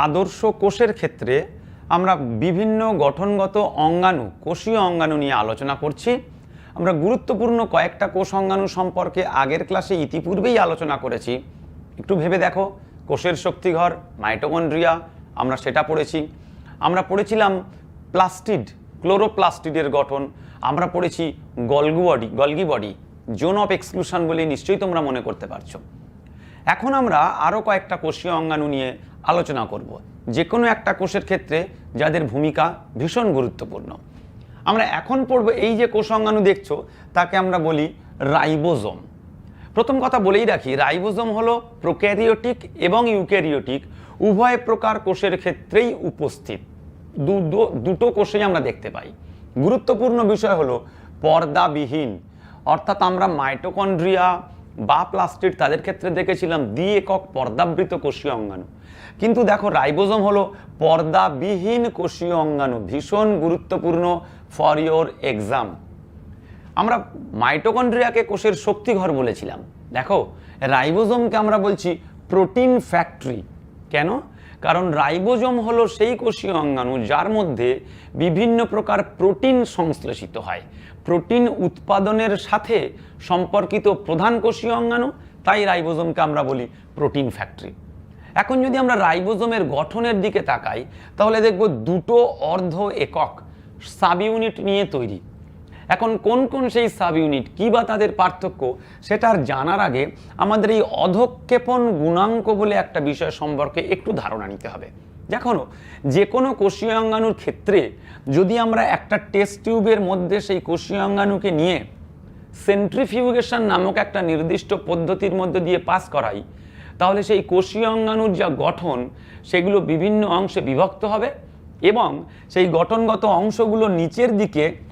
আদর্শ কোষের ক্ষেত্রে আমরা বিভিন্ন গঠনগত অঙ্গাণু, কোষীয় অঙ্গাণু নিয়ে আলোচনা করছি। আমরা গুরুত্বপূর্ণ কয়েকটা কোষ অঙ্গাণু সম্পর্কে আগের ক্লাসে ইতিপূর্বেই আলোচনা করেছি। একটু ভেবে দেখো, কোষের শক্তিঘর, মাইটোকন্ড্রিয়া, আমরা সেটা পড়েছি। আমরা পড়েছিলাম প্লাস্টিড, ক্লোরোপ্লাস্টিডের গঠন। আমরা পড়েছি Golgi body, zone of exclusion বলে নিশ্চয়ই তোমরা মনে করতে পারছো। এখন আমরা আরও কয়েকটা কোষীয় অঙ্গাণু নিয়ে আলোচনা করব, যে কোনো একটা কোষের ক্ষেত্রে যাদের ভূমিকা ভীষণ গুরুত্বপূর্ণ। আমরা এখন পড়ব এই যে কোষ অঙ্গাণু দেখছো তাকে আমরা বলি রাইবোজোম। প্রথম কথা বলেই রাখি, রাইবোজোম হলো প্রোক্যারিওটিক এবং ইউক্যারিওটিক উভয় প্রকার কোষের ক্ষেত্রেই উপস্থিত। দুটো কোষেই আমরা দেখতে পাই। গুরুত্বপূর্ণ বিষয় হলো পর্দাবিহীন, অর্থাৎ আমরা মাইটোকন্ড্রিয়া বা প্লাস্টিড তাদের ক্ষেত্রে দেখেছিলাম দ্বি-একক পর্দাবৃত কোষীয় অঙ্গাণু। কিন্তু দেখো, রাইবোজোম হলো পর্দাবিহীন কোষীয় অঙ্গাণু, ভীষণ গুরুত্বপূর্ণ ফর ইয়োর এক্সাম। আমরা মাইটোকন্ড্রিয়াকে কোষের শক্তিঘর বলেছিলাম। দেখো, রাইবোজোমকে আমরা বলছি প্রোটিন ফ্যাক্টরি। কেন? কারণ রাইবোজোম হলো সেই কোষীয় অঙ্গাণু যার মধ্যে বিভিন্ন প্রকার প্রোটিন সংশ্লেষিত হয়। প্রোটিন উৎপাদনের সাথে সম্পর্কিত প্রধান কোষীয় অঙ্গাণু, তাই রাইবোজোমকে আমরা বলি প্রোটিন ফ্যাক্টরি। এখন যদি আমরা রাইবোজোমের গঠনের দিকে তাকাই, তাহলে দেখব দুটো অর্ধ একক সাব ইউনিট নিয়ে তৈরি। এখন কোন কোন সেই সাব ইউনিট, কী বা তাদের পার্থক্য, সেটার জানার আগে আমাদের এই অধঃক্ষেপণ গুণাঙ্ক বলে একটা বিষয় সম্পর্কে একটু ধারণা নিতে হবে। দেখো, যে কোনো কোষীয় অঙ্গাণুর ক্ষেত্রে যদি আমরা একটা টেস্ট টিউবের মধ্যে সেই কোষীয় অঙ্গাণুকে নিয়ে সেন্ট্রিফিউগেশন নামক একটা নির্দিষ্ট পদ্ধতির মধ্যে দিয়ে পাস করাই, তাহলে সেই কোষীয় অঙ্গাণুর যা গঠন সেগুলো বিভিন্ন অংশে বিভক্ত হবে এবং সেই গঠনগত অংশগুলো নিচের দিকে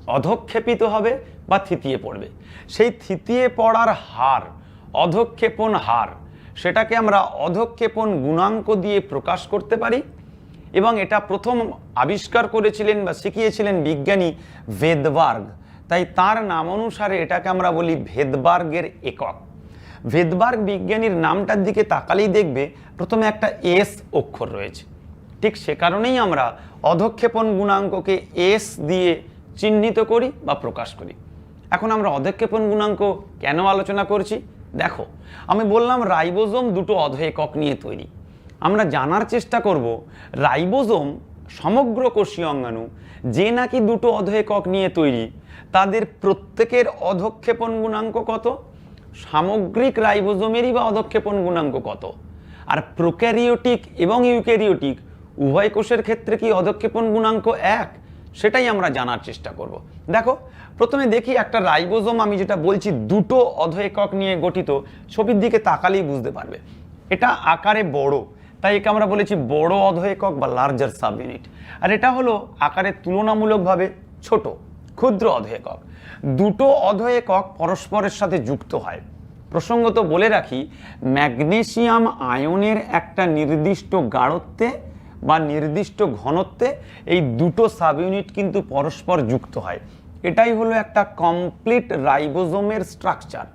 অধঃক্ষেপিত হবে বা থিতিয়ে পড়বে। সেই থিতিয়ে পড়ার হার, অধঃক্ষেপণ হার, সেটাকে আমরা অধঃক্ষেপণ গুণাঙ্ক দিয়ে প্রকাশ করতে পারি। এবং এটা প্রথম আবিষ্কার করেছিলেন বা শিখিয়েছিলেন বিজ্ঞানী ভেদবার্গ, তাই তার নাম অনুসারে এটাকে আমরা বলি ভেদবার্গের একক। ভেদবার্গ বিজ্ঞানীর নামটার দিকে তাকালেই দেখবে প্রথমে একটা এস অক্ষর রয়েছে। ঠিক সে কারণেই আমরা অধঃক্ষেপণ গুণাঙ্ককে এস দিয়ে চিহ্নিত করি বা প্রকাশ করি। এখন আমরা অধঃক্ষেপণ গুণাঙ্ক কেন আলোচনা করছি? দেখো, আমি বললাম রাইবোজোম দুটো অধ একক নিয়ে তৈরি। আমরা জানার চেষ্টা করব রাইবোজোম সমগ্র কোষীয় অঙ্গাণু যে নাকি দুটো অধ একক নিয়ে তৈরি, তাদের প্রত্যেকের অধঃক্ষেপণ গুণাঙ্ক কত, সামগ্রিক রাইবোজোমেরই বা অধঃক্ষেপণ গুণাঙ্ক কত, আর প্রোক্যারিওটিক এবং ইউক্যারিওটিক উভয় কোষের ক্ষেত্রে কি অধঃক্ষেপণ গুণাঙ্ক এক, সেটাই আমরা জানার চেষ্টা করব। দেখো, প্রথমে দেখি একটা রাইবোজোম, আমি যেটা বলছি দুটো অধ একক নিয়ে গঠিত, ছবির দিকে তাকালেই বুঝতে পারবে। এটা আকারে বড়, তাই একে আমরা বলেছি বড় অধ একক বা লার্জার সাব ইউনিট। আর এটা হলো আকারে তুলনামূলকভাবে ছোট, ক্ষুদ্র অধ একক। দুটো অধ একক পরস্পরের সাথে যুক্ত হয়। প্রসঙ্গত বলে রাখি, ম্যাগনেসিয়াম আয়নের একটা নির্দিষ্ট গাঢ়ত্বে বা নির্দিষ্ট ঘনত্বে এই দুটো সাব ইউনিট কিন্তু পরস্পর যুক্ত হয়। এটাই হলো একটা কমপ্লিট রাইবোজোমের স্ট্রাকচার।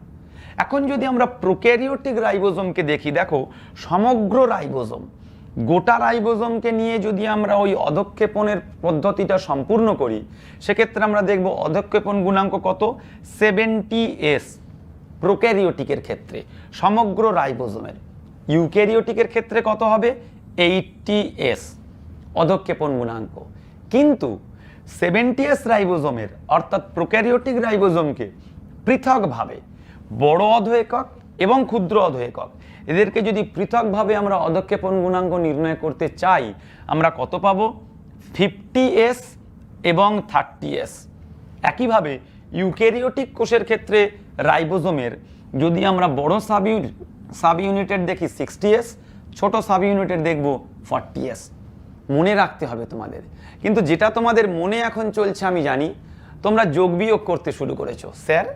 এখন যদি আমরা প্রোক্যারিওটিক রাইবোজোমকে দেখি, দেখো সমগ্র রাইবোজোম, গোটা রাইবোজোমকে নিয়ে যদি আমরা ওই অধঃক্ষেপণের পদ্ধতিটা সম্পূর্ণ করি, সেক্ষেত্রে আমরা দেখব অধঃক্ষেপণ গুণাঙ্ক কত, 70s প্রোক্যারিওটিকের ক্ষেত্রে সমগ্র রাইবোজোমের। ইউক্যারিওটিকের ক্ষেত্রে কত হবে, 80s অধঃক্ষেপণ গুণাঙ্ক। কিন্তু 70s রাইবোজোমের অর্থাৎ প্রোক্যারিওটিক রাইবোজোমকে পৃথকভাবে বড় অধ একক এবং ক্ষুদ্র অধ একক, এদেরকে যদি পৃথকভাবে আমরা অধঃক্ষেপণ গুণাঙ্ক নির্ণয় করতে চাই, আমরা কত পাবো, 50s এবং 30s। একইভাবে ইউক্যারিওটিক কোষের ক্ষেত্রে রাইবোজোমের যদি আমরা বড় সাব ইউনিটের দেখি 60s, ছোট সাব ইউনিটের দেখব 40s। মনে রাখতে হবে তোমাদের। কিন্তু যেটা তোমাদের মনে এখন চলছে আমি জানি, তোমরা যোগ বিয়োগ করতে শুরু করেছো। স্যার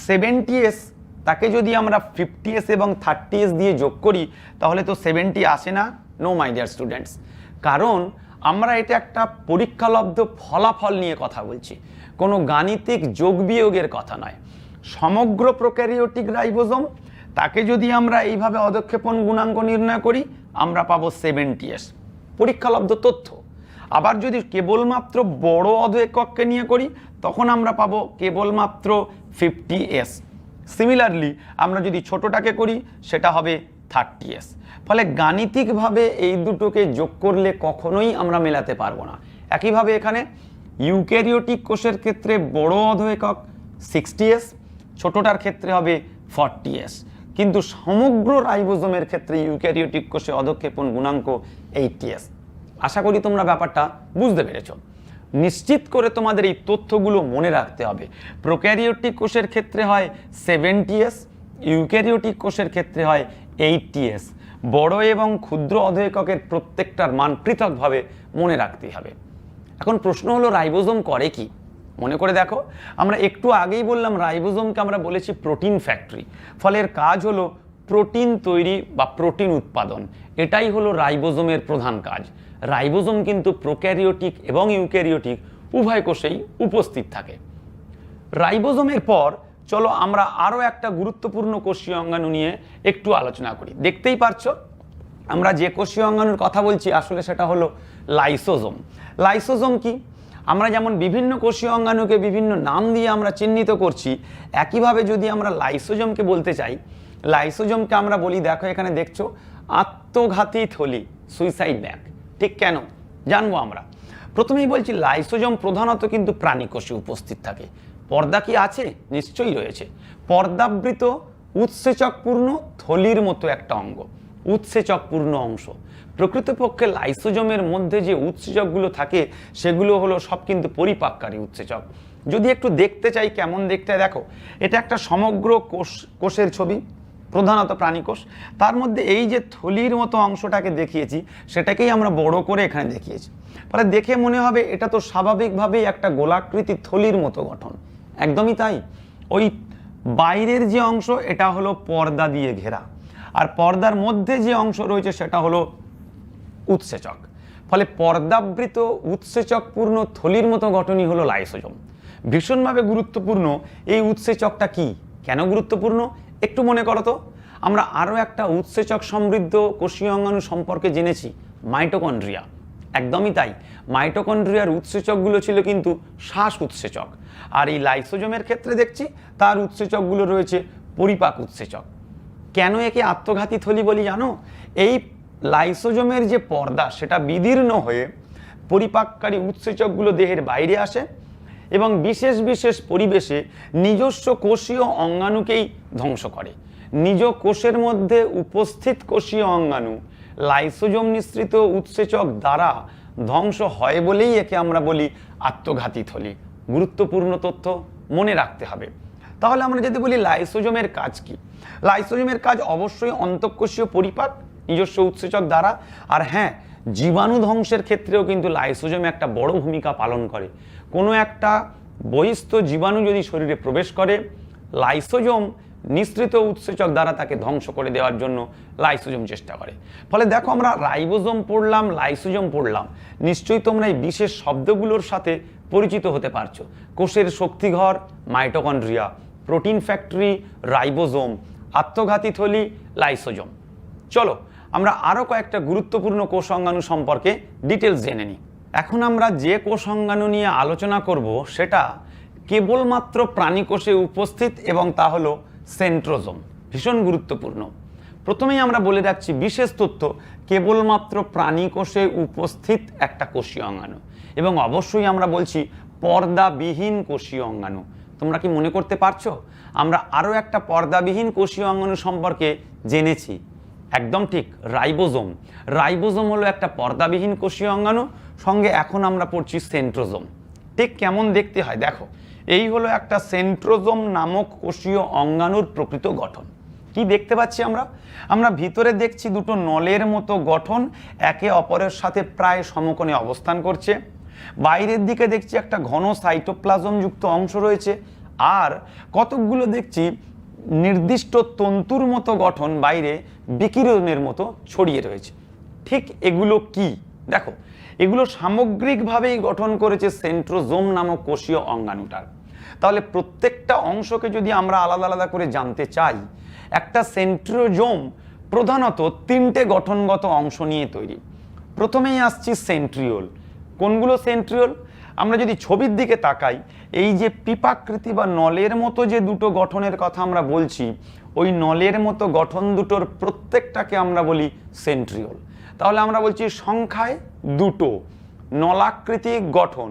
70s তাকে যদি আমরা 50s এবং 30s দিয়ে যোগ করি তাহলে তো 70 আসে না। নো মাই ডিয়ার স্টুডেন্টস, কারণ আমরা এটা একটা পরীক্ষালব্ধ ফলাফল নিয়ে কথা বলছি, কোনো গাণিতিক যোগ বিয়োগের কথা নয়। সমগ্র প্রোক্যারিওটিক রাইবোজোম, তাকে যদি আমরা এইভাবে অধঃক্ষেপণ গুণাঙ্ক নির্ণয় করি আমরা পাবো 70s পরীক্ষালব্ধ তথ্য। আবার যদি কেবলমাত্র বড় অধ একককে নিয়ে করি তখন আমরা পাবো কেবলমাত্র 50s। সিমিলারলি আমরা যদি ছোটটাকে করি সেটা হবে 30s। ফলে গাণিতিকভাবে এই দুটোকে যোগ করলে কখনোই আমরা মেলাতে পারবো না। একইভাবে এখানে ইউক্যারিওটিক কোষের ক্ষেত্রে বড় অধ একক 60s, ছোটটার ক্ষেত্রে হবে 40s, কিন্তু সমগ্র রাইবোজোমের ক্ষেত্রে ইউক্যারিওটিক কোষে অধঃক্ষেপণ গুণাঙ্ক 80s। আশা করি তোমরা ব্যাপারটা বুঝতে পেরেছো। নিশ্চিত করে তোমাদের এই তথ্যগুলো মনে রাখতে হবে। প্রোক্যারিওটিক কোষের ক্ষেত্রে হয় 70s, ইউক্যারিওটিক কোষের ক্ষেত্রে হয় 80s। বড় এবং ক্ষুদ্র অধ এককের প্রত্যেকটার মান পৃথকভাবে মনে রাখতে হবে। এখন প্রশ্ন হলো রাইবোজোম করে কি? মনে করে দেখো, আমরা একটু আগেই বললাম রাইবোজোমকে আমরা বলেছি প্রোটিন ফ্যাক্টরি। ফলে এর কাজ হলো প্রোটিন তৈরি বা প্রোটিন উৎপাদন। এটাই হলো রাইবোজোমের প্রধান কাজ। রাইবোজোম কিন্তু প্রোক্যারিওটিক এবং ইউক্যারিওটিক উভয় কোষেই উপস্থিত থাকে। রাইবোজোমের পর চলো আমরা আরও একটা গুরুত্বপূর্ণ কোষীয় অঙ্গাণু নিয়ে একটু আলোচনা করি। দেখতেই পারছো আমরা যে কোষীয় অঙ্গাণুর কথা বলছি আসলে সেটা হলো লাইসোজোম। লাইসোজোম কি? আমরা যেমন বিভিন্ন কোষীয় অঙ্গাণুকে বিভিন্ন নাম দিয়ে আমরা চিহ্নিত করছি, একইভাবে যদি আমরা লাইসোজোমকে বলতে চাই, লাইসোজোমকে আমরা বলি, দেখো এখানে দেখছো আত্মঘাতী থলি, সুইসাইড ব্যাগ। ঠিক কেন জানবো আমরা। প্রথমেই বলছি লাইসোজোম প্রধানত কিন্তু প্রাণীকোষে উপস্থিত থাকে। পর্দা কি আছে? নিশ্চয়ই রয়েছে। পর্দাবৃত উৎসেচকপূর্ণ থলির মতো একটা অঙ্গ, উৎসেচকপূর্ণ অংশ। প্রকৃতপক্ষে লাইসোজোমের মধ্যে যে উৎসেচকগুলো থাকে সেগুলো হলো সব কিন্তু পরিপাককারী উৎসেচক। যদি একটু দেখতে চাই কেমন দেখতে, দেখো এটা একটা সমগ্র কোষের ছবি, প্রধানত প্রাণীকোষ। তার মধ্যে এই যে থলির মতো অংশটাকে দেখিয়েছি সেটাকেই আমরা বড় করে এখানে দেখিয়েছি। ফলে দেখে মনে হবে এটা তো স্বাভাবিকভাবেই একটা গোলাকৃতি থলির মতো গঠন। একদমই তাই। ওই বাইরের যে অংশ এটা হলো পর্দা দিয়ে ঘেরা, আর পর্দার মধ্যে যে অংশ রয়েছে সেটা হলো উৎসেচক। ফলে পর্দাবৃত উৎসেচকপূর্ণ থলির মতো গঠনই হলো লাইসোজোম। ভীষণভাবে গুরুত্বপূর্ণ এই উৎসেচকটা। কি কেন গুরুত্বপূর্ণ একটু মনে করো তো। আমরা আরও একটা উৎসেচক সমৃদ্ধ কোষীয় অঙ্গাণু সম্পর্কে জেনেছি, মাইটোকন্ড্রিয়া। একদমই তাই, মাইটোকন্ড্রিয়ার উৎসেচকগুলো ছিল কিন্তু শ্বাস উৎসেচক, আর এই লাইসোজোমের ক্ষেত্রে দেখছি তার উৎসেচকগুলো রয়েছে পরিপাক উৎসেচক। কেন একে আত্মঘাতী থলি বলি জানো? এই লাইসোজোমের যে পর্দা সেটা বিদীর্ণ হয়ে পরিপাককারী উৎসেচকগুলো দেহের বাইরে আসে এবং বিশেষ বিশেষ পরিবেশে নিজস্ব কোষীয় অঙ্গাণুকেই ধ্বংস করে। নিজ কোষের মধ্যে উপস্থিত কোষীয় অঙ্গাণু লাইসোজোম নিঃসৃত উৎসেচক দ্বারা ধ্বংস হয় বলেই একে আমরা বলি আত্মঘাতী থলি। গুরুত্বপূর্ণ তথ্য মনে রাখতে হবে। তাহলে আমরা যদি বলি লাইসোজোমের কাজ কি, লাইসোজোমের কাজ অবশ্যই অন্তঃকোষীয় পরিপাক নিজস্ব উৎসেচক দ্বারা। আর হ্যাঁ, জীবাণু ধ্বংসের ক্ষেত্রেও কিন্তু লাইসোজোম একটা বড় ভূমিকা পালন করে। কোনো একটা বহিস্থ জীবাণু যদি শরীরে প্রবেশ করে, লাইসোজোম নিঃসৃত উৎসেচক দ্বারা তাকে ধ্বংস করে দেওয়ার জন্য লাইসোজোম চেষ্টা করে। ফলে দেখো আমরা রাইবোজোম পড়লাম, লাইসোজোম পড়লাম, নিশ্চয়ই তোমরা এই বিশেষ শব্দগুলোর সাথে পরিচিত হতে পারছো। কোষের শক্তিঘর মাইটোকন্ড্রিয়া, প্রোটিন ফ্যাক্টরি রাইবোজোম, আত্মঘাতী থলি লাইসোজোম। চলো আমরা আরও কয়েকটা গুরুত্বপূর্ণ কোষ অঙ্গাণু সম্পর্কে ডিটেলস জেনে নিই। এখন আমরা যে কোষ অঙ্গাণু নিয়ে আলোচনা করব সেটা কেবলমাত্র প্রাণীকোষে উপস্থিত এবং তা হলো সেন্ট্রোজোম। ভীষণ গুরুত্বপূর্ণ। প্রথমেই আমরা বলে রাখছি বিশেষ তথ্য, কেবলমাত্র প্রাণীকোষে উপস্থিত একটা কোষীয় অঙ্গাণু, এবং অবশ্যই আমরা বলছি পর্দাবিহীন কোষীয় অঙ্গাণু। তোমরা কি মনে করতে পারছো আমরা আরও একটা পর্দাবিহীন কোষীয় অঙ্গাণু সম্পর্কে জেনেছি? একদম ঠিক, রাইবোজোম। রাইবোজোম হলো একটা পর্দাবিহীন কোষীয় অঙ্গাণু, সঙ্গে এখন আমরা পড়ছি সেন্ট্রোজোম। ঠিক কেমন দেখতে হয় দেখো, এই হলো একটা সেন্ট্রোজোম নামক কোষীয় অঙ্গাণুর প্রকৃত গঠন। কি দেখতে পাচ্ছি আমরা? আমরা ভিতরে দেখছি দুটো নলের মতো গঠন, একে অপরের সাথে প্রায় সমকোণে অবস্থান করছে। বাইরের দিকে দেখছি একটা ঘন সাইটোপ্লাজম যুক্ত অংশ রয়েছে, আর কতকগুলো দেখছি নির্দিষ্ট তন্তুর মতো গঠন বাইরে বিকিরণের মতো ছড়িয়ে রয়েছে। ঠিক এগুলো কি দেখো, এগুলো সামগ্রিকভাবেই গঠন করেছে সেন্ট্রোজোম নামক কোষীয় অঙ্গাণুটার। তাহলে প্রত্যেকটা অংশকে যদি আমরা আলাদা আলাদা করে জানতে চাই, একটা সেন্ট্রোজোম প্রধানত তিনটে গঠনগত অংশ নিয়ে তৈরি। প্রথমেই আসছি সেন্ট্রিওল। কোনগুলো সেন্ট্রিওল? আমরা যদি ছবির দিকে তাকাই, এই যে পিপাকৃতি বা নলের মতো যে দুটো গঠনের কথা আমরা বলছি, ওই নলের মতো গঠন দুটোর প্রত্যেকটাকে আমরা বলি সেন্ট্রিওল। তাহলে আমরা বলছি সংখ্যায় দুটো নলাকৃতিক গঠন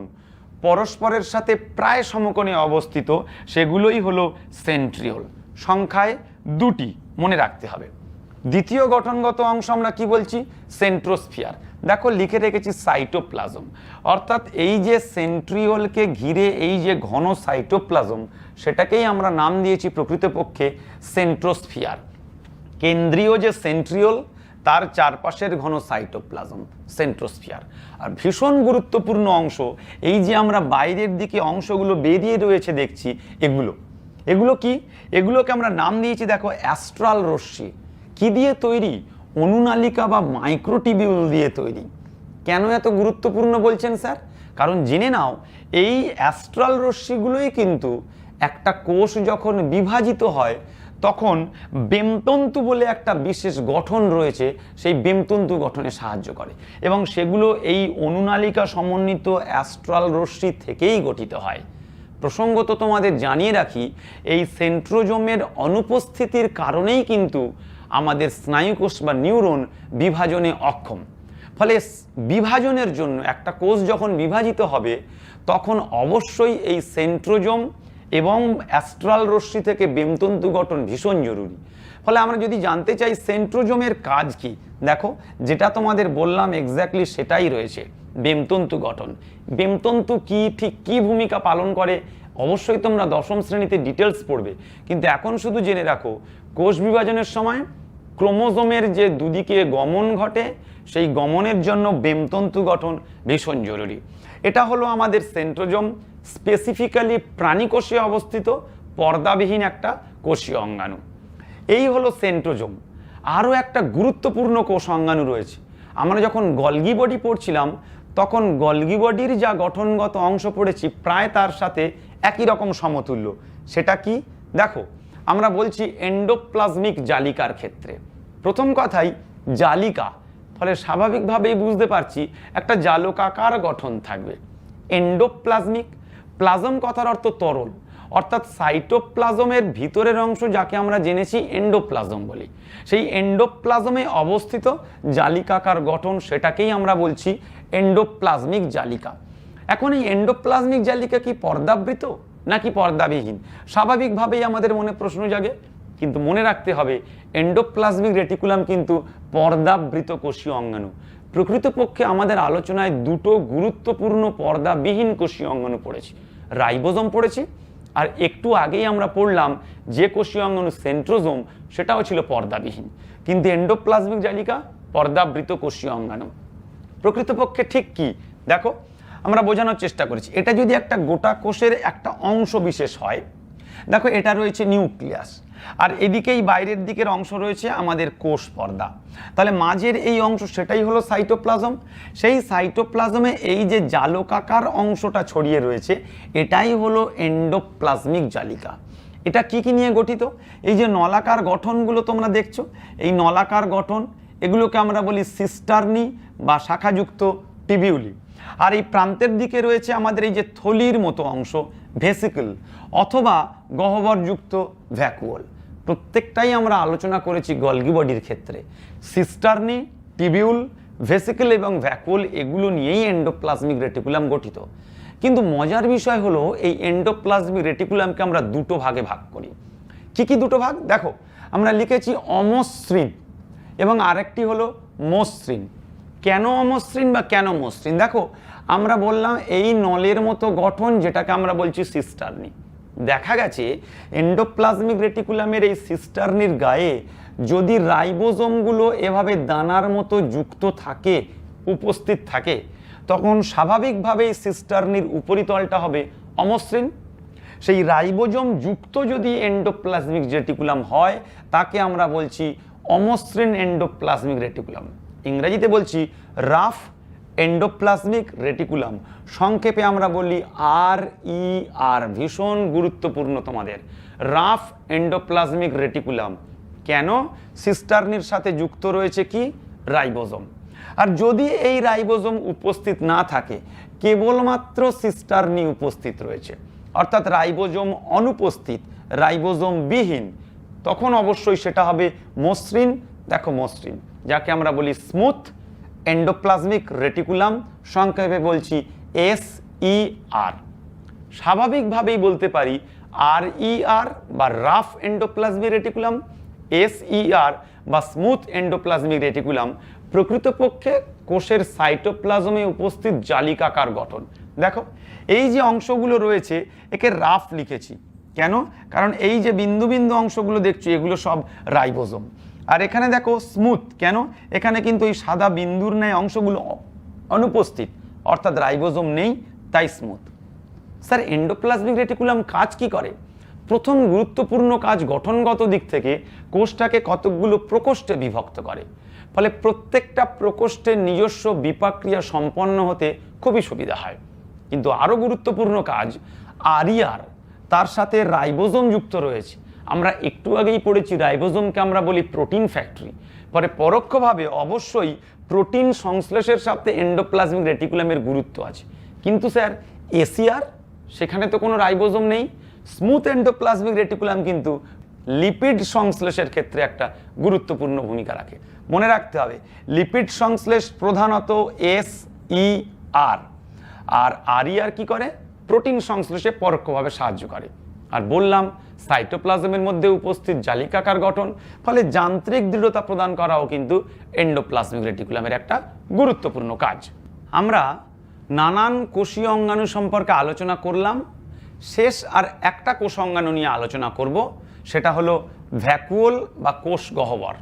পরস্পরের সাথে প্রায় সমকোণে অবস্থিত, সেগুলোই হলো সেন্ট্রিওল। সংখ্যায় দুটি, মনে রাখতে হবে। দ্বিতীয় গঠনগত অংশ আমরা কি বলছি? সেন্ট্রোস্ফিয়ার। দেখো লিখে রেখেছি সাইটোপ্লাজম। অর্থাৎ এই যে সেন্ট্রিওলকে ঘিরে এই যে ঘন সাইটোপ্লাজম, সেটাকেই আমরা নাম দিয়েছি প্রকৃতপক্ষে সেন্ট্রোস্ফিয়ার। কেন্দ্রীয় যে সেন্ট্রিওল, তার চারপাশের ঘন সাইটোপ্লাজম সেন্ট্রোস্ফিয়ার। আর ভীষণ গুরুত্বপূর্ণ অংশ, এই যে আমরা বাইরের দিকে অংশগুলো বেরিয়ে রয়েছে দেখছি, এগুলো কি? এগুলোকে আমরা নাম দিয়েছি দেখো অ্যাস্ট্রাল রশ্মি। কি দিয়ে তৈরি? অনুনালিকা বা মাইক্রোটিবিউল দিয়ে তৈরি। কেন এত গুরুত্বপূর্ণ বলছেন স্যার? কারণ জেনে নাও, এই অ্যাস্ট্রাল রশ্মিগুলোই কিন্তু একটা কোষ যখন বিভাজিত হয় তখন বেমতন্তু বলে একটা বিশেষ গঠন রয়েছে, সেই বেমতন্তু গঠনে সাহায্য করে, এবং সেগুলো এই অনুনালিকা সমন্বিত অ্যাস্ট্রাল রশ্মি থেকেই গঠিত হয়। প্রসঙ্গত তোমাদের জানিয়ে রাখি, এই সেন্ট্রোজোমের অনুপস্থিতির কারণেই কিন্তু আমাদের স্নায়ুকোষ বা নিউরন বিভাজনে অক্ষম। ফলে বিভাজনের জন্য একটা কোষ যখন বিভাজিত হবে তখন অবশ্যই এই সেন্ট্রোজোম এবং অ্যাস্ট্রাল রশ্মি থেকে বেমতন্তু গঠন ভীষণ জরুরি। ফলে আমরা যদি জানতে চাই সেন্ট্রোজোমের কাজ কি, দেখো যেটা তোমাদের বললাম এক্স্যাক্টলি সেটাই রয়েছে, বেমতন্তু গঠন। বেমতন্তু কি, ঠিক কি ভূমিকা পালন করে, অবশ্যই তোমরা দশম শ্রেণীতে ডিটেলস পড়বে, কিন্তু এখন শুধু জেনে রাখো কোষ বিভাজনের সময় ক্রোমোজোমের যে দুদিকে গমন ঘটে, সেই গমনের জন্য বেমতন্তু গঠন ভীষণ জরুরি। এটা হলো আমাদের সেন্ট্রোজোম, স্পেসিফিক্যালি প্রাণীকোষে অবস্থিত পর্দাবিহীন একটা কোষীয় অঙ্গাণু। এই হলো সেন্ট্রোজোম। আরও একটা গুরুত্বপূর্ণ কোষ অঙ্গাণু রয়েছে। আমরা যখন গলগি বডি পড়ছিলাম তখন গলগি বডির যা গঠনগত অংশ পড়েছি প্রায় তার সাথে একই রকম সমতুল্য। সেটা কি? দেখো আমরা বলছি এন্ডোপ্লাজমিক জালিকার ক্ষেত্রে। প্রথম কথাই জালিকা, ফলে স্বাভাবিকভাবেই বুঝতে পারছি একটা জালকাকার গঠন থাকবে। এন্ডোপ্লাজমিক, প্লাজম কথার অর্থ তরল, অর্থাৎ সাইটোপ্লাজমের ভিতরের অংশ যাকে আমরা জেনেছি এন্ডোপ্লাজম বলি, সেই এন্ডোপ্লাজমে অবস্থিত জালিকাকার গঠন, সেটাকেই আমরা বলছি এন্ডোপ্লাজমিক জালিকা। এখন এই এন্ডোপ্লাজমিক জালিকা কি পর্দাবৃত নাকি পর্দাবিহীন? স্বাভাবিকভাবেই আমাদের মনে প্রশ্ন জাগে, কিন্তু মনে রাখতে হবে এন্ডোপ্লাজমিক রেটিকুলাম কিন্তু পর্দাবৃত কোষীয় অঙ্গাণু। প্রকৃতপক্ষে আমাদের আলোচনায় দুটো গুরুত্বপূর্ণ পর্দাবিহীন কোষীয় অঙ্গাণু পড়েছি, রাইবোজোম পড়েছি, আর একটু আগেই আমরা পড়লাম যে কোষীয় অঙ্গাণু সেন্ট্রোজোম, সেটাও ছিল পর্দাবিহীন, কিন্তু এন্ডোপ্লাজমিক জালিকা পর্দাবৃত কোষীয় অঙ্গাণু। প্রকৃতপক্ষে ঠিক কি দেখো, আমরা বোঝানোর চেষ্টা করেছি। এটা যদি একটা গোটা কোষের একটা অংশ বিশেষ হয়, দেখো এটা রয়েছে নিউক্লিয়াস, আর এদিকেই বাইরের দিকের অংশ রয়েছে আমাদের কোষ পর্দা, তাহলে মাঝের এই অংশ সেটাই হলো সাইটোপ্লাজম। সেই সাইটোপ্লাজমে এই যে জালকাকার অংশটা ছড়িয়ে রয়েছে এটাই হলো এন্ডোপ্লাজমিক জালিকা। এটা কি কি নিয়ে গঠিত? এই যে নলাকার গঠনগুলো তোমরা দেখছো, এই নলাকার গঠন, এগুলোকে আমরা বলি সিস্টার্নি বা শাখাযুক্ত টিবিউলি। আর এই প্রান্তের দিকে রয়েছে আমাদের এই যে থলির মতো অংশ, ভেসিকল অথবা গহ্বরযুক্ত ভ্যাকুওল। প্রত্যেকটাই আমরা আলোচনা করেছি গলগি বডির ক্ষেত্রে। সিস্টার্নি, টিবিউল, ভেসিকল এবং ভ্যাকুওল এগুলো নিয়েই এন্ডোপ্লাজমিক রেটিকুলাম গঠিত। কিন্তু মজার বিষয় হলো এই এন্ডোপ্লাজমিক রেটিকুলামকে আমরা দুটো ভাগে ভাগ করি। কি কি দুটো ভাগ? দেখো আমরা লিখেছি অমসৃণ এবং আরেকটি হলো মসৃণ। কেন অমসৃণ বা কেন মসৃণ? দেখো আমরা বললাম এই নলের মতো গঠন যেটাকে আমরা বলছি সিস্টার্নি। দেখা গেছে এন্ডোপ্লাজমিক রেটিকুলামের এই সিস্টার্নির গায়ে যদি রাইবোজোমগুলো এভাবে দানার মতো যুক্ত থাকে, উপস্থিত থাকে, তখন স্বাভাবিকভাবেই সিস্টার্নির উপরিতলটা হবে অমসৃণ। সেই রাইবোজোম যুক্ত যদি এন্ডোপ্লাজমিক রেটিকুলাম হয় তাকে আমরা বলছি অমসৃণ এন্ডোপ্লাজমিক রেটিকুলাম। ইংরেজিতে বলছি রাফ এন্ডোপ্লাজমিক রেটিকুলাম, সংক্ষেপে আমরা বলি RER। ভীষণ গুরুত্বপূর্ণ তোমাদের, রাফ এন্ডোপ্লাজমিক রেটিকুলাম। কেন? সিস্টার্নির সাথে যুক্ত রয়েছে কি? রাইবোজোম। আর যদি এই রাইবোজোম উপস্থিত না থাকে, কেবলমাত্র সিস্টার্নি উপস্থিত রয়েছে, অর্থাৎ রাইবোজোম অনুপস্থিত, রাইবোজোম বিহীন, তখন অবশ্যই সেটা হবে মসৃণ। দেখো মসৃণ, যাকে আমরা বলি স্মুথ এন্ডোপ্লাজমিক রেটিকুলাম, সংক্ষেপে বলছি SER। স্বাভাবিকভাবেই বলতে পারি RER বা রাফ এন্ডোপ্লাজমিক রেটিকুলাম, SER বা স্মুথ এন্ডোপ্লাজমিক রেটিকুলাম প্রকৃতপক্ষে কোষের সাইটোপ্লাজমে উপস্থিত জালিকাকার গঠন। দেখো এই যে অংশগুলো রয়েছে একে রাফ লিখেছি, কেন? কারণ এই যে বিন্দু বিন্দু অংশগুলো দেখছো এগুলো সব রাইবোজোম। আর এখানে দেখো স্মুথ, কেন? এখানে কিন্তু এই সাদা বিন্দুর ন্যায় অংশগুলো অনুপস্থিত, অর্থাৎ রাইবোজোম নেই, তাই স্মুথ। স্যার এন্ডোপ্লাজমিক রেটিকুলাম কাজ কি করে? প্রথম গুরুত্বপূর্ণ কাজ গঠনগত দিক থেকে কোষটাকে কতকগুলো প্রকোষ্ঠে বিভক্ত করে, ফলে প্রত্যেকটা প্রকোষ্ঠের নিজস্ব বিপাক্রিয়া সম্পন্ন হতে খুবই সুবিধা হয়। কিন্তু আরও গুরুত্বপূর্ণ কাজ RER, তার সাথে রাইবোজোম যুক্ত রয়েছে। আমরা একটু আগেই পড়েছি রাইবোজোমকে আমরা বলি প্রোটিন ফ্যাক্টরি, ফলে পরোক্ষভাবে অবশ্যই প্রোটিন সংশ্লেষের সাথে এন্ডোপ্লাজমিক রেটিকুলামের গুরুত্ব আছে। কিন্তু স্যার SER, সেখানে তো কোনো রাইবোজোম নেই। স্মুথ এন্ডোপ্লাজমিক রেটিকুলাম কিন্তু লিপিড সংশ্লেষের ক্ষেত্রে একটা গুরুত্বপূর্ণ ভূমিকা রাখে। মনে রাখতে হবে লিপিড সংশ্লেষ প্রধানত SER, আর RER কি করে? প্রোটিন সংশ্লেষে পরোক্ষভাবে সাহায্য করে। আর বললাম সাইটোপ্লাজমের মধ্যে উপস্থিত জালিকাকার গঠন, ফলে যান্ত্রিক দৃঢ়তা প্রদান করাও কিন্তু এন্ডোপ্লাজমিক রেটিকুলামের একটা গুরুত্বপূর্ণ কাজ। আমরা নানান কোষীয় অঙ্গাণু সম্পর্কে আলোচনা করলাম। শেষ আর একটা কোষ অঙ্গাণু নিয়ে আলোচনা করব, সেটা হলো ভ্যাকুওল বা কোষ গহ্বর।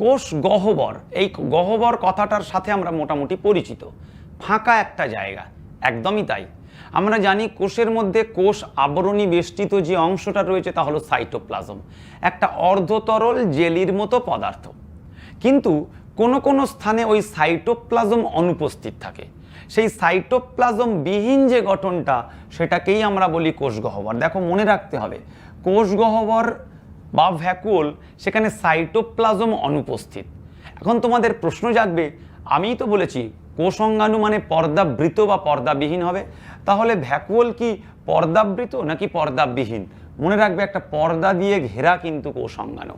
কোষ গহ্বর, এই গহ্বর কথাটার সাথে আমরা মোটামুটি পরিচিত, ফাঁকা একটা জায়গা, একদমই তাই। আমরা জানি কোষের মধ্যে কোষ আবরণী বেষ্টিত যে অংশটা রয়েছে তা হলো সাইটোপ্লাজম, একটা অর্ধতরল জেলির মতো পদার্থ। কিন্তু কোনো কোনো স্থানে ওই সাইটোপ্লাজম অনুপস্থিত থাকে। সেই সাইটোপ্লাজম বিহীন যে গঠনটা, সেটাকেই আমরা বলি কোষ গহ্বর। দেখো মনে রাখতে হবে কোষ গহ্বর বা ভ্যাকুওল, সেখানে সাইটোপ্লাজম অনুপস্থিত। এখন তোমাদের প্রশ্ন জাগবে, আমিই তো বলেছি কোষ অঙ্গাণু মানে পর্দাবৃত বা পর্দাবিহীন হবে, তাহলে ভ্যাকুওল কি পর্দাবৃত নাকি পর্দাবিহীন? মনে রাখবে একটা পর্দা দিয়ে ঘেরা কিন্তু কোষ অঙ্গাণু।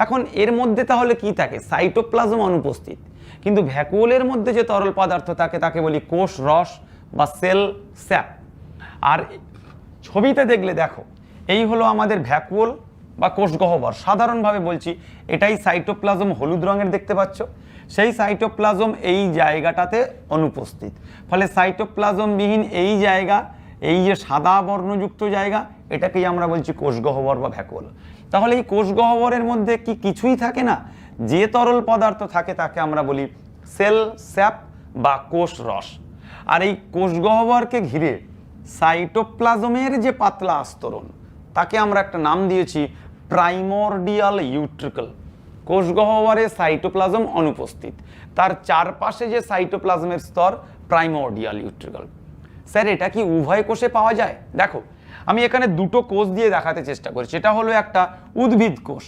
এখন এর মধ্যে তাহলে কি থাকে? সাইটোপ্লাজম অনুপস্থিত, কিন্তু ভ্যাকুওলের মধ্যে যে তরল পদার্থ থাকে তাকে বলি কোষ রস বা সেল স্যাপ। আর ছবিতে দেখলে দেখো এই হলো আমাদের ভ্যাকুওল বা কোষ গহ্বর। সাধারণভাবে বলছি এটাই সাইটোপ্লাজম, হলুদ রঙের দেখতে পাচ্ছ। সেই সাইটোপ্লাজম এই জায়গাটাতে অনুপস্থিত, ফলে সাইটোপ্লাজমবিহীন এই জায়গা, এই যে সাদা বর্ণযুক্ত জায়গা, এটাকেই আমরা বলছি কোষ গহ্বর বা ভ্যাকুওল। তাহলে এই কোষ গহ্বরের মধ্যে কি কিছুই থাকে না? যে তরল পদার্থ থাকে তাকে আমরা বলি সেল স্যাপ বা কোষ রস। আর এই কোষ গহ্বরকে ঘিরে সাইটোপ্লাজমের যে পাতলা আস্তরণ, তাকে আমরা একটা নাম দিয়েছি প্রাইমর্ডিয়াল ইউট্রিকল। কোষ গহ্বরে সাইটোপ্লাজম অনুপস্থিত, তার চারপাশে যে সাইটোপ্লাজমের স্তর প্রাইমর্ডিয়াল ইউট্রিকল। স্যার এটা কি উভয় কোষে পাওয়া যায়? দেখো আমি এখানে দুটো কোষ দিয়ে দেখাতে চেষ্টা করছি। এটা হলো একটা উদ্ভিদ কোষ,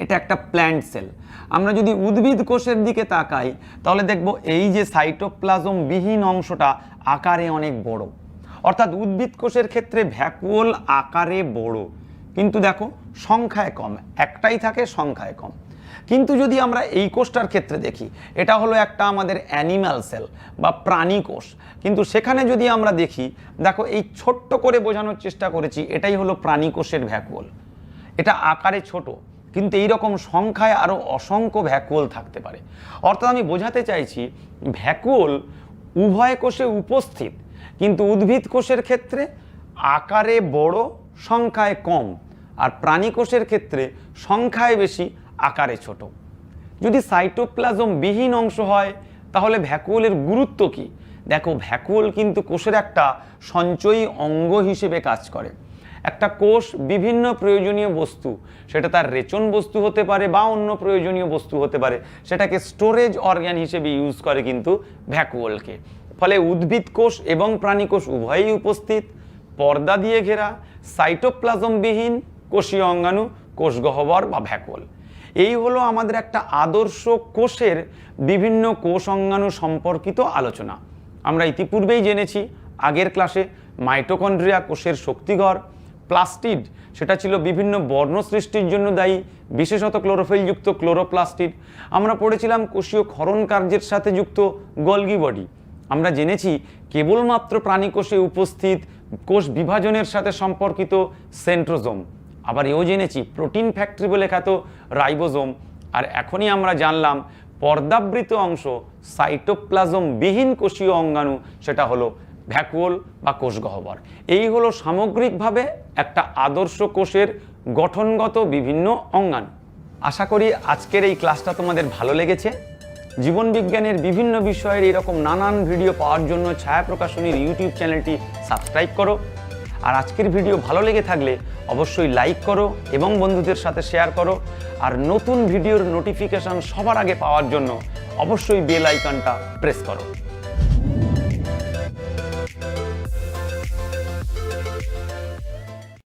এটা একটা প্ল্যান্ট সেল। আমরা যদি উদ্ভিদ কোষের দিকে তাকাই তাহলে দেখব এই যে সাইটোপ্লাজম বিহীন অংশটা আকারে অনেক বড়, অর্থাৎ উদ্ভিদ কোষের ক্ষেত্রে ভ্যাকুওল আকারে বড়, কিন্তু দেখো সংখ্যায় কম, একটাই থাকে, সংখ্যায় কম। কিন্তু যদি আমরা এই কোষটার ক্ষেত্রে দেখি, এটা হলো একটা আমাদের অ্যানিম্যাল সেল বা প্রাণী কোষ, কিন্তু সেখানে যদি আমরা দেখি, দেখো এই ছোট্ট করে বোঝানোর চেষ্টা করেছি, এটাই হলো প্রাণী কোষের ভ্যাকুওল। এটা আকারে ছোট, কিন্তু এই রকম সংখ্যায় আরও অসংখ্য ভ্যাকুওল থাকতে পারে। অর্থাৎ আমি বোঝাতে চাইছি ভ্যাকুওল উভয় কোষে উপস্থিত, কিন্তু উদ্ভিদ কোষের ক্ষেত্রে আকারে বড়, সংখ্যায় কম, আর প্রাণী কোষের ক্ষেত্রে সংখ্যায় বেশি, আকারে ছোট। যদি সাইটোপ্লাজম বিহীন অংশ হয় তাহলে ভ্যাকুওলের গুরুত্ব কি? দেখো ভ্যাকুওল কিন্তু কোষের একটা সঞ্চয়ী অঙ্গ হিসেবে কাজ করে। একটা কোষ বিভিন্ন প্রয়োজনীয় বস্তু, সেটা তার রেচন বস্তু হতে পারে বা অন্য প্রয়োজনীয় বস্তু হতে পারে, সেটাকে স্টোরেজ অর্গান হিসেবে ইউজ করে কিন্তু ভ্যাকুওলকে। ফলে উদ্ভিদ কোষ এবং প্রাণী কোষ উভয়ই উপস্থিত, পর্দা দিয়ে ঘেরা, সাইটোপ্লাজমবিহীন কোষীয় অঙ্গাণু কোষগহ্বর বা ভ্যাকুওল। এই হলো আমাদের একটা আদর্শ কোষের বিভিন্ন কোষ অঙ্গাণু সম্পর্কিত আলোচনা। আমরা ইতিপূর্বেই জেনেছি আগের ক্লাসে মাইটোকন্ড্রিয়া কোষের শক্তিঘর, প্লাস্টিড সেটা ছিল বিভিন্ন বর্ণ সৃষ্টির জন্য দায়ী, বিশেষত ক্লোরোফিলযুক্ত ক্লোরোপ্লাস্টিড। আমরা পড়েছিলাম কোষীয় ক্ষরণ কার্যের সাথে যুক্ত গলগি বডি। আমরা জেনেছি কেবলমাত্র প্রাণীকোষে উপস্থিত কোষ বিভাজনের সাথে সম্পর্কিত সেন্ট্রোজোম। আবার এও জেনেছি প্রোটিন ফ্যাক্টরি বলে খ্যাত রাইবোজোম। আর এখনই আমরা জানলাম পর্দাবৃত অংশ সাইটোপ্লাজম বিহীন কোষীয় অঙ্গাণু, সেটা হলো ভ্যাকুওল বা কোষগহ্বর। এই হলো সামগ্রিকভাবে একটা আদর্শ কোষের গঠনগত বিভিন্ন অঙ্গাণু। আশা করি আজকের এই ক্লাসটা তোমাদের ভালো লেগেছে। জীবনবিজ্ঞানের বিভিন্ন বিষয়ের এরকম নানান ভিডিও পাওয়ার জন্য ছায়া প্রকাশনীর ইউটিউব চ্যানেলটি সাবস্ক্রাইব করো। আর আজকের ভিডিও ভালো লেগে থাকলে অবশ্যই লাইক করো এবং বন্ধুদের সাথে শেয়ার করো। আর নতুন ভিডিওর নোটিফিকেশন সবার আগে পাওয়ার জন্য অবশ্যই বেল আইকনটা প্রেস করো।